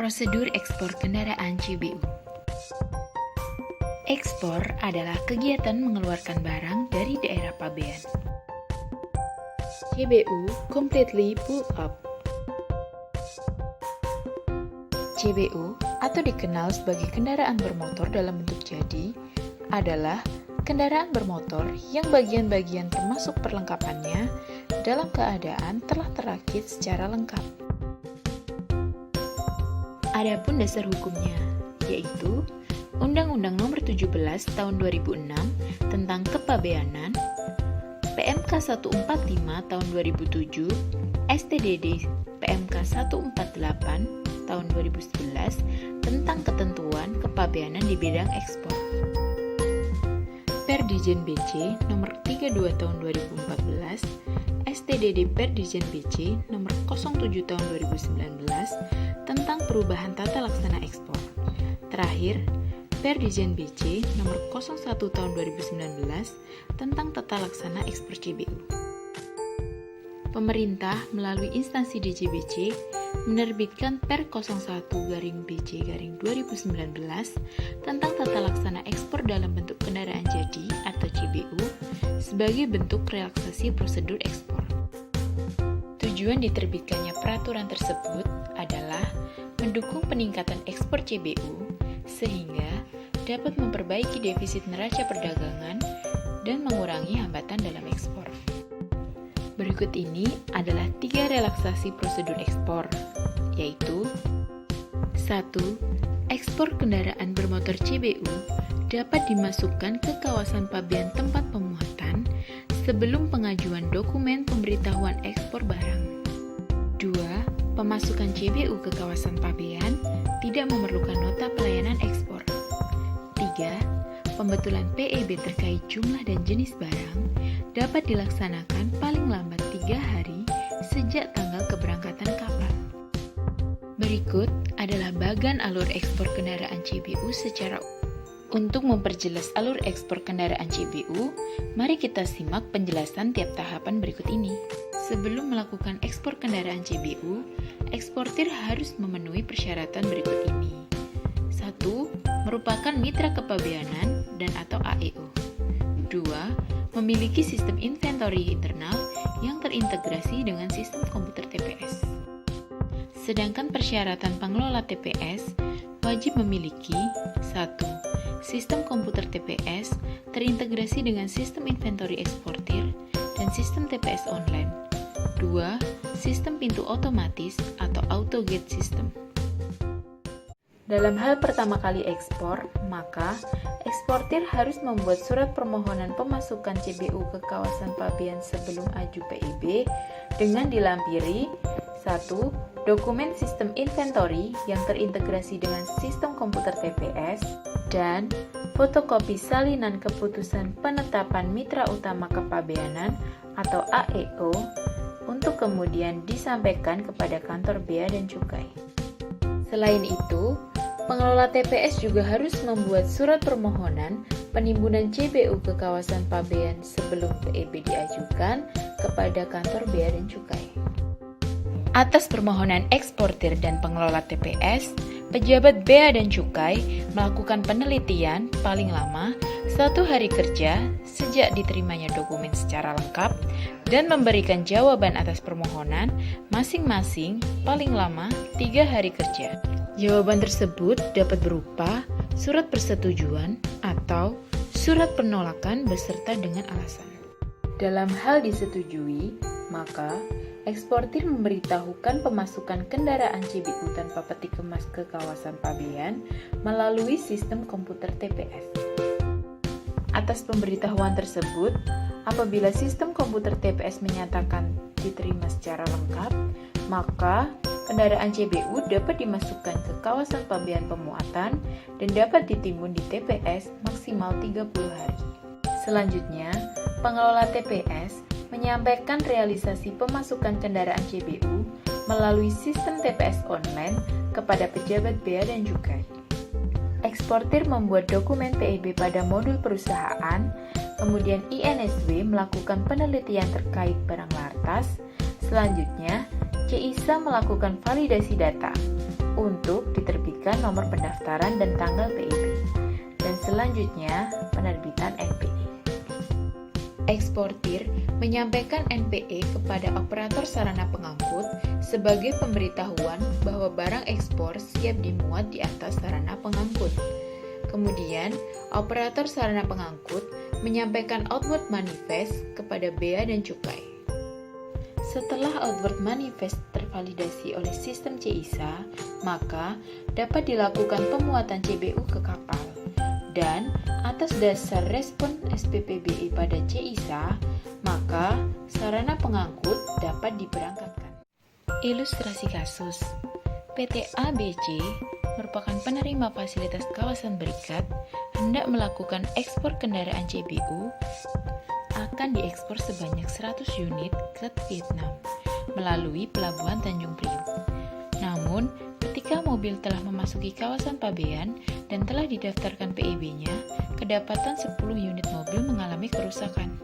Prosedur ekspor kendaraan CBU. Ekspor adalah kegiatan mengeluarkan barang dari daerah pabean. CBU completely pull up. CBU atau dikenal sebagai kendaraan bermotor dalam bentuk jadi adalah kendaraan bermotor yang bagian-bagian termasuk perlengkapannya dalam keadaan telah terakit secara lengkap. Adapun dasar hukumnya, yaitu Undang-Undang Nomor 17 Tahun 2006 tentang Kepabeanan, PMK 145 Tahun 2007, STDD PMK 148 Tahun 2011 tentang ketentuan kepabeanan di bidang ekspor. Perdijen BC Nomor 32 Tahun 2014, STDD Perdijen BC Nomor 07 Tahun 2019 tentang perubahan tata laksana ekspor. Terakhir, Perdijen BC Nomor 01 Tahun 2019 tentang tata laksana ekspor CBU. Pemerintah melalui instansi DJBC menerbitkan Per 01/BC/2019 tentang tata laksana ekspor dalam bentuk kendaraan jadi atau CBU sebagai bentuk relaksasi prosedur ekspor. Tujuan diterbitkannya peraturan tersebut adalah mendukung peningkatan ekspor CBU sehingga dapat memperbaiki defisit neraca perdagangan dan mengurangi hambatan dalam ekspor. Berikut ini adalah 3 relaksasi prosedur ekspor, yaitu 1. Ekspor kendaraan bermotor CBU dapat dimasukkan ke kawasan pabean tempat pemuatan sebelum pengajuan dokumen pemberitahuan ekspor barang. 2. Pemasukan CBU ke kawasan pabean tidak memerlukan nota pelayanan ekspor. 3. Pembetulan PEB terkait jumlah dan jenis barang dapat dilaksanakan paling lambat 3 hari sejak tanggal keberangkatan kapal. Berikut adalah bagan alur ekspor kendaraan CBU secara Untuk memperjelas alur ekspor kendaraan CBU, mari kita simak penjelasan tiap tahapan berikut ini. Sebelum melakukan ekspor kendaraan CBU, eksportir harus memenuhi persyaratan berikut ini. 1. Merupakan mitra kepabeanan dan atau AEO. 2. Memiliki sistem inventory internal yang terintegrasi dengan sistem komputer TPS. Sedangkan persyaratan pengelola TPS wajib memiliki 1. Sistem komputer TPS terintegrasi dengan sistem inventory eksportir dan sistem TPS online. 2. Sistem pintu otomatis atau auto gate system. Dalam hal pertama kali ekspor, maka eksportir harus membuat surat permohonan pemasukan CBU ke kawasan pabean sebelum aju PEB dengan dilampiri 1. Dokumen sistem inventory yang terintegrasi dengan sistem komputer TPS dan fotokopi salinan keputusan penetapan mitra utama kepabeanan atau AEO untuk kemudian disampaikan kepada kantor Bea dan Cukai. Selain itu, pengelola TPS juga harus membuat surat permohonan penimbunan CBU ke kawasan pabean sebelum PEB diajukan kepada kantor Bea dan Cukai. Atas permohonan eksportir dan pengelola TPS, pejabat Bea dan Cukai melakukan penelitian paling lama 1 hari kerja sejak diterimanya dokumen secara lengkap dan memberikan jawaban atas permohonan masing-masing paling lama 3 hari kerja. Jawaban tersebut dapat berupa surat persetujuan atau surat penolakan beserta dengan alasan. Dalam hal disetujui, maka eksportir memberitahukan pemasukan kendaraan CBU tanpa peti kemas ke kawasan pabean melalui sistem komputer TPS. Atas pemberitahuan tersebut, apabila sistem komputer TPS menyatakan diterima secara lengkap, maka kendaraan CBU dapat dimasukkan ke kawasan pabean pemuatan dan dapat ditimbun di TPS maksimal 30 hari. Selanjutnya, pengelola TPS menyampaikan realisasi pemasukan kendaraan CBU melalui sistem TPS online kepada pejabat Bea dan Cukai. Eksportir membuat dokumen PEB pada modul perusahaan, kemudian INSW melakukan penelitian terkait barang lartas, selanjutnya CISA melakukan validasi data, untuk diterbitkan nomor pendaftaran dan tanggal PIB, dan selanjutnya penerbitan NPE. Eksportir menyampaikan NPE kepada operator sarana pengangkut sebagai pemberitahuan bahwa barang ekspor siap dimuat di atas sarana pengangkut. Kemudian, operator sarana pengangkut menyampaikan outward manifest kepada Bea dan Cukai. Setelah outward manifest tervalidasi oleh sistem CISA, maka dapat dilakukan pemuatan CBU ke kapal. Dan atas dasar respon SPPBI pada CISA, maka sarana pengangkut dapat diberangkatkan. Ilustrasi kasus: PT ABC merupakan penerima fasilitas kawasan berikat, hendak melakukan ekspor kendaraan CBU, akan diekspor sebanyak 100 unit ke Vietnam melalui Pelabuhan Tanjung Priuk. Namun, ketika mobil telah memasuki kawasan pabean dan telah didaftarkan PIB-nya, kedapatan 10 unit mobil mengalami kerusakan.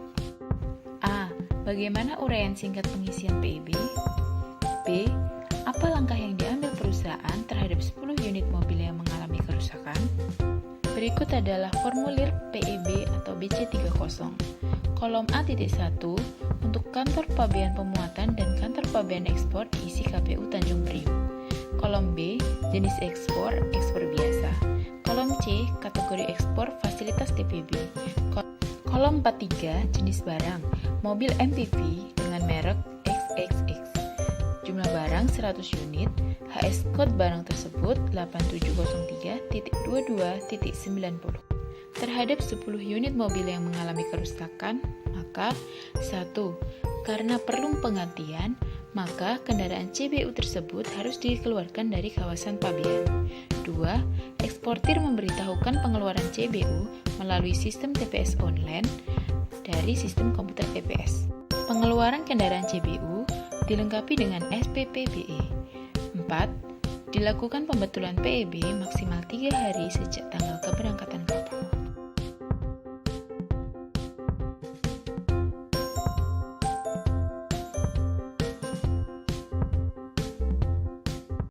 A. Bagaimana uraian singkat pengisian PIB? B. Apa langkah yang diambil perusahaan terhadap 10 unit mobil yang mengalami kerusakan? Berikut adalah formulir PIB atau BC30. Kolom A.1 untuk kantor pabean pemuatan dan kantor pabean ekspor diisi KPU Tanjung Priuk. Kolom B, jenis ekspor, ekspor biasa. Kolom C, kategori ekspor, fasilitas TPB. Kolom 43, jenis barang, mobil MPV dengan merek XXX. Jumlah barang 100 unit, HS kode barang tersebut 8703.22.90. Terhadap 10 unit mobil yang mengalami kerusakan, maka 1. Karena perlu penggantian, maka kendaraan CBU tersebut harus dikeluarkan dari kawasan pabean. 2. Eksportir memberitahukan pengeluaran CBU melalui sistem TPS online dari sistem komputer TPS. Pengeluaran kendaraan CBU dilengkapi dengan SPPBE. 4. Dilakukan pembetulan PEB maksimal 3 hari sejak tanggal keberangkatan kapal.